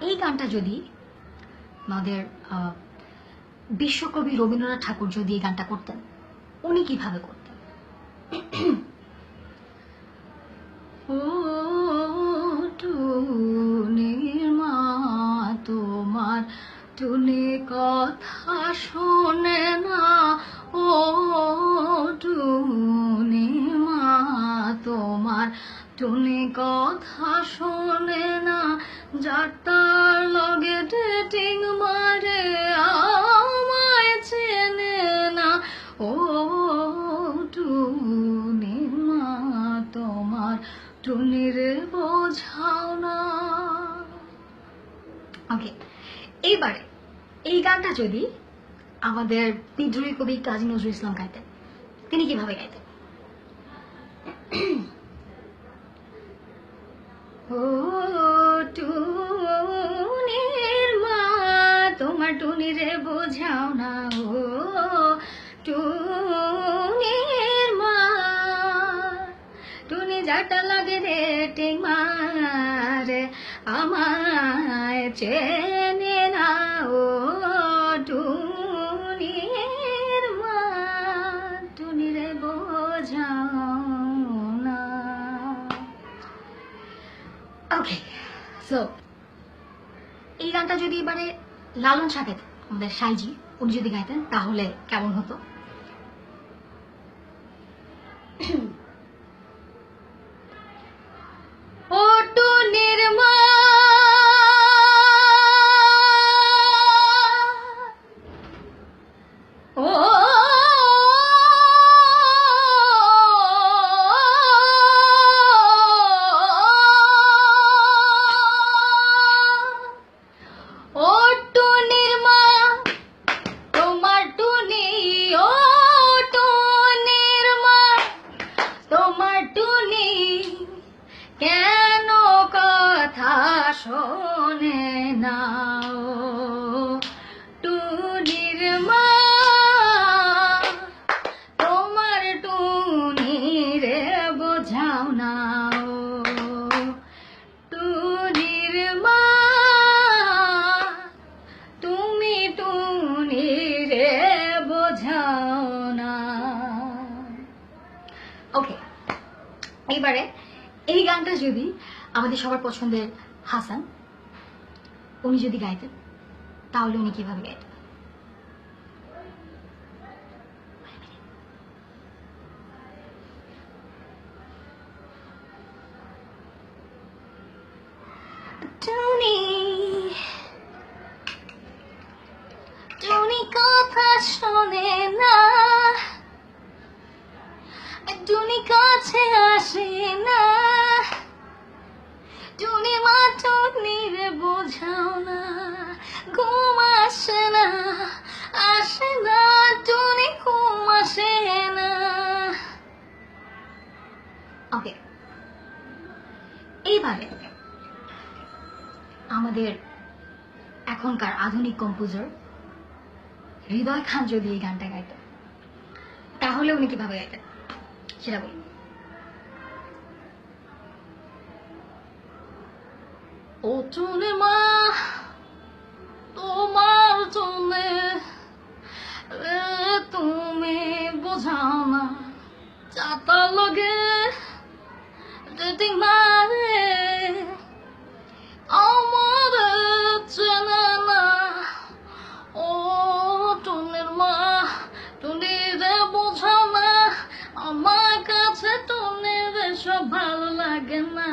এই গানটা যদি আমাদের বিশ্বকবি রবীন্দ্রনাথ ঠাকুর যদি এই গানটা করতেন, উনি কিভাবে করতেন? ও টুনির মা তোমার টুনি কথা শোনে না, ও টুনির মা তোমার টুনি কথা শোনে না, যার তার লগে ডেটিং মারে আমায় চেনে না, ও টুনির মা তোমার টুনির বোঝাও না। ওকে, এইবারে এই গানটা যদি আমাদের বিদ্রোহী কবি কাজী নজরুল ইসলাম গাইতেন, তিনি কিভাবে গাইতেন? ও টুনির মা তোমার টুনিরে বোঝাও না, ও টুনির মা টুনি যাটা লাগে রে টিং মারে আমায় চেনে না, ও টুনির মা টুনিরে বোঝাও না। ওকে, সো এই গানটা যদি এবারে লালন শাহ গাইতেন, আমাদের সাইজি, উনি যদি গাইতেন তাহলে কেমন হতো? ও টুনির মা ও ও টুনির মা তোমার টুনি, ও টুনির মা তোমার টুনি কেন কথা শোনে না, ও টুনির মা তোমার টুনি রে বোঝাও না, ও টুনির মা তুমি টুনি রে বোঝাও না। ওকে, এইবারে এই গানটা যদি আমাদের সবার পছন্দের হাসান, উনি যদি গাইতেন তাহলে উনি কিভাবে গাইতেন? টুনি টুনি কথা শোনে না, টুনি কাছে আসে না, টুনি মা টুনির বোঝাও না, ঘুম আসে না, আসে না, টুনি ঘুম আসে না। ওকে, এইবারে আমাদের এখনকার আধুনিক কম্পোজার হৃদয় খান যদি এই গানটা গাইতেন তাহলে উনি কিভাবে গাইতেন সেটা বলি। ও টুনি মা তোমার জন্যে তুমি বোঝাও না, চাতার লগে ডেটিং মারে আমার চেনে না, ও টুনির মা টুনিরে বোঝাও না, আমার কাছে টুনির সব ভালো লাগে না।